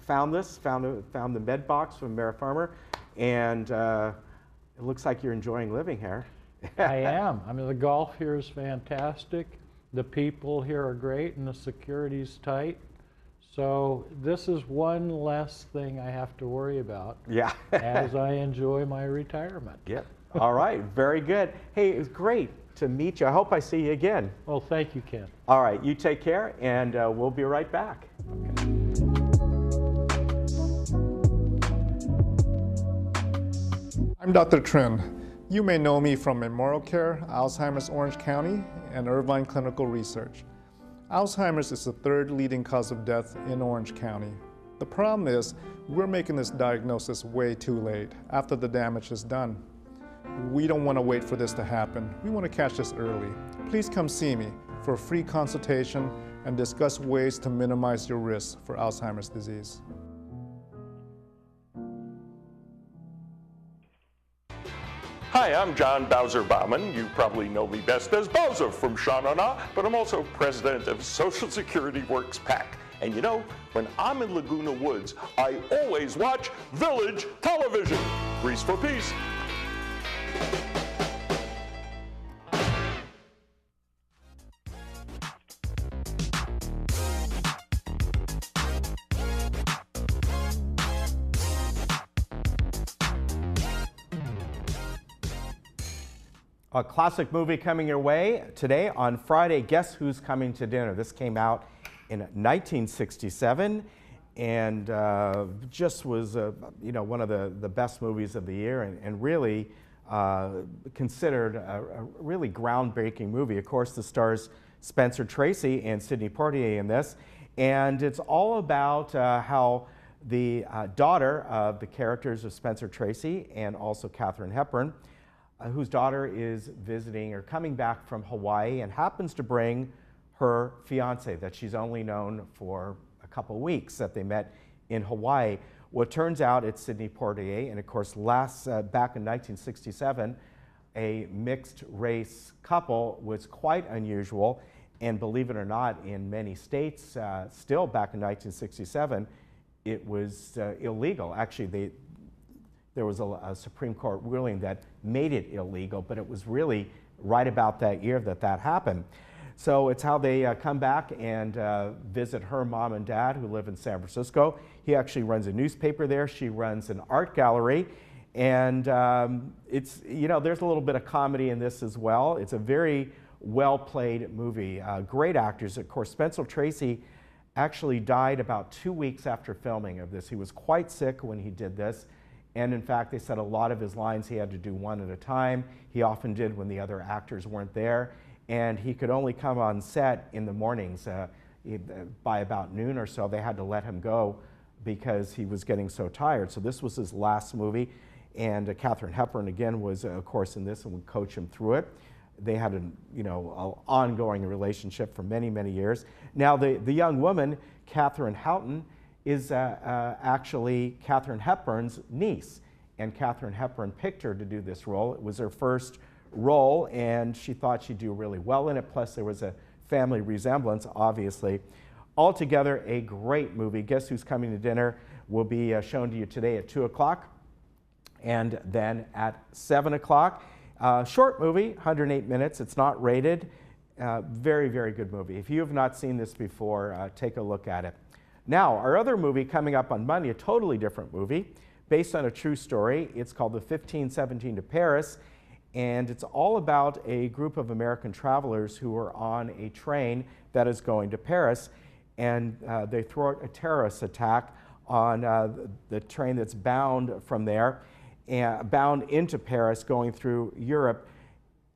found this, found the med box from AmeriFarmer, and it looks like you're enjoying living here. I am. I mean, the golf here is fantastic. The people here are great, and the security's tight. So this is one less thing I have to worry about. Yeah. as I enjoy my retirement. Yep. All right. Very good. Hey, it was great to meet you. I hope I see you again. Well, thank you, Ken. All right. You take care, and we'll be right back. I'm Dr. Trin. You may know me from Memorial Care, Alzheimer's Orange County, and Irvine Clinical Research. Alzheimer's is the third leading cause of death in Orange County. The problem is, we're making this diagnosis way too late, after the damage is done. We don't want to wait for this to happen. We want to catch this early. Please come see me for a free consultation and discuss ways to minimize your risk for Alzheimer's disease. Hi, I'm John Bowser Bauman. You probably know me best as Bowser from Sha Na Na, but I'm also president of Social Security Works PAC. And you know, when I'm in Laguna Woods, I always watch Village television. Grease for peace. A classic movie coming your way today on Friday. Guess Who's Coming to Dinner? This came out in 1967 and just was one of the best movies of the year and really considered a really groundbreaking movie. Of course, this stars Spencer Tracy and Sidney Poitier in this, and it's all about how the daughter of the characters of Spencer Tracy and also Katharine Hepburn, whose daughter is visiting or coming back from Hawaii and happens to bring her fiance that she's only known for a couple weeks, that they met in Hawaii. Well, it turns out it's Sidney Poitier, and of course, back in 1967, a mixed race couple was quite unusual, and believe it or not, in many states, still back in 1967, it was illegal. Actually, there was a Supreme Court ruling that made it illegal, but it was really right about that year that happened. So it's how they come back and visit her mom and dad who live in San Francisco. He actually runs a newspaper there. She runs an art gallery. And it's, there's a little bit of comedy in this as well. It's a very well-played movie. Great actors. Of course, Spencer Tracy actually died about 2 weeks after filming of this. He was quite sick when he did this. And in fact, they said a lot of his lines he had to do one at a time. He often did when the other actors weren't there. And he could only come on set in the mornings. By about noon or so, they had to let him go because he was getting so tired. So this was his last movie. And Katharine Hepburn, again, was, of course, in this and would coach him through it. They had an ongoing relationship for many, many years. Now, the young woman, Katherine Houghton, is actually Katharine Hepburn's niece. And Katharine Hepburn picked her to do this role. It was her first role, and she thought she'd do really well in it. Plus, there was a family resemblance, obviously. Altogether, a great movie. Guess Who's Coming to Dinner will be shown to you today at 2 o'clock and then at 7 o'clock. Short movie, 108 minutes. It's not rated. Very, very good movie. If you have not seen this before, take a look at it. Now, our other movie coming up on Monday, a totally different movie based on a true story. It's called The 1517 to Paris, and it's all about a group of American travelers who are on a train that is going to Paris, and they thwart a terrorist attack on the train that's bound from there. bound into Paris, going through Europe.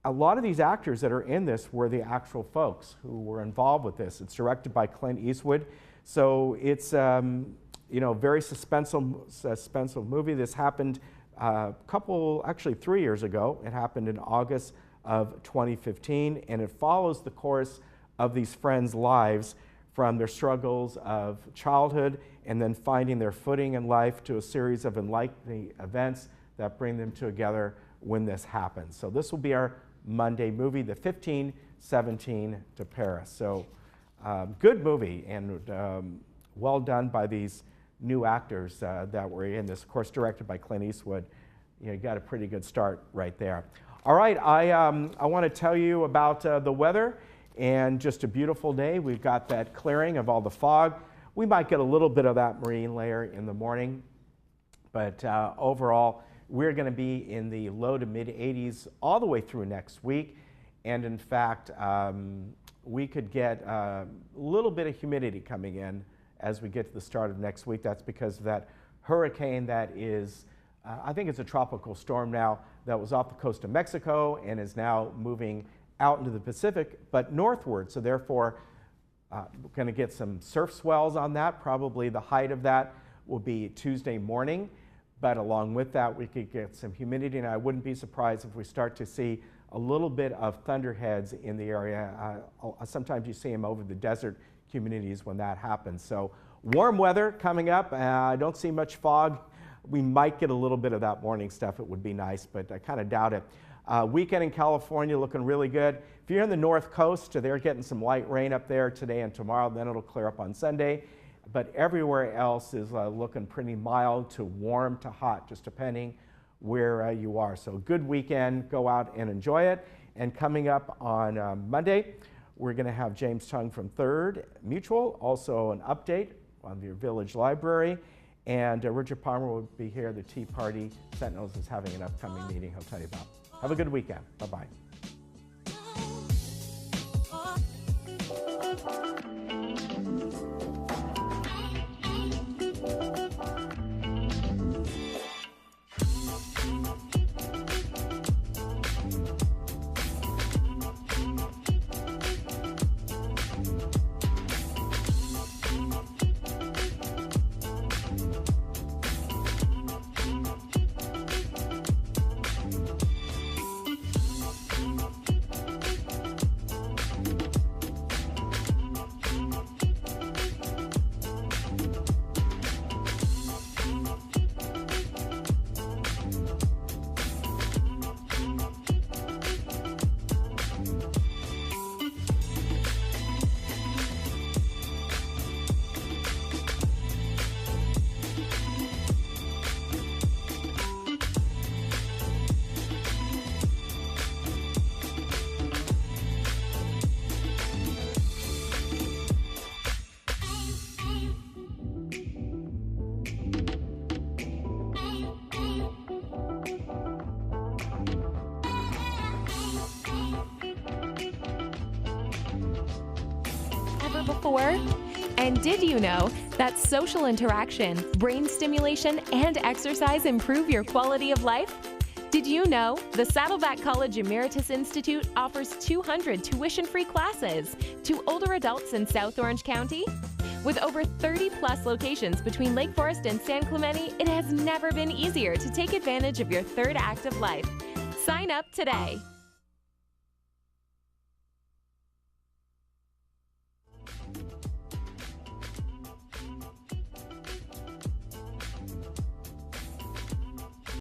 A lot of these actors that are in this were the actual folks who were involved with this. It's directed by Clint Eastwood, so it's you know, very suspenseful movie. This happened actually 3 years ago. It happened in August of 2015, and it follows the course of these friends' lives from their struggles of childhood and then finding their footing in life to a series of enlightening events that bring them together when this happens. So this will be our Monday movie, the 15-17 to Paris. So good movie, and well done by these new actors that were in this, of course directed by Clint Eastwood. You know, you got a pretty good start right there. All right, I want to tell you about the weather, and just a beautiful day. We've got that clearing of all the fog. We might get a little bit of that marine layer in the morning, but overall, we're going to be in the low to mid 80s all the way through next week. And in fact, we could get a little bit of humidity coming in as we get to the start of next week. That's because of that hurricane that is, I think it's a tropical storm now, that was off the coast of Mexico and is now moving out into the Pacific, but northward. So therefore, we're going to get some surf swells on that. Probably the height of that will be Tuesday morning. But along with that, we could get some humidity, and I wouldn't be surprised if we start to see a little bit of thunderheads in the area. Sometimes you see them over the desert communities when that happens. So warm weather coming up. I don't see much fog. We might get a little bit of that morning stuff. It would be nice, but I kind of doubt it. Weekend in California looking really good. If you're in the North Coast, they're getting some light rain up there today and tomorrow. Then it'll clear up on Sunday. But everywhere else is looking pretty mild to warm to hot, just depending where you are. So good weekend, go out and enjoy it. And coming up on Monday, we're going to have James Chung from 3rd Mutual, also an update on your village library. And Richard Palmer will be here. The Tea Party Sentinels is having an upcoming meeting he'll tell you about. Have a good weekend. Bye-bye. Before? And did you know that social interaction, brain stimulation, and exercise improve your quality of life? Did you know the Saddleback College Emeritus Institute offers 200 tuition-free classes to older adults in South Orange County? With over 30-plus locations between Lake Forest and San Clemente, it has never been easier to take advantage of your third act of life. Sign up today.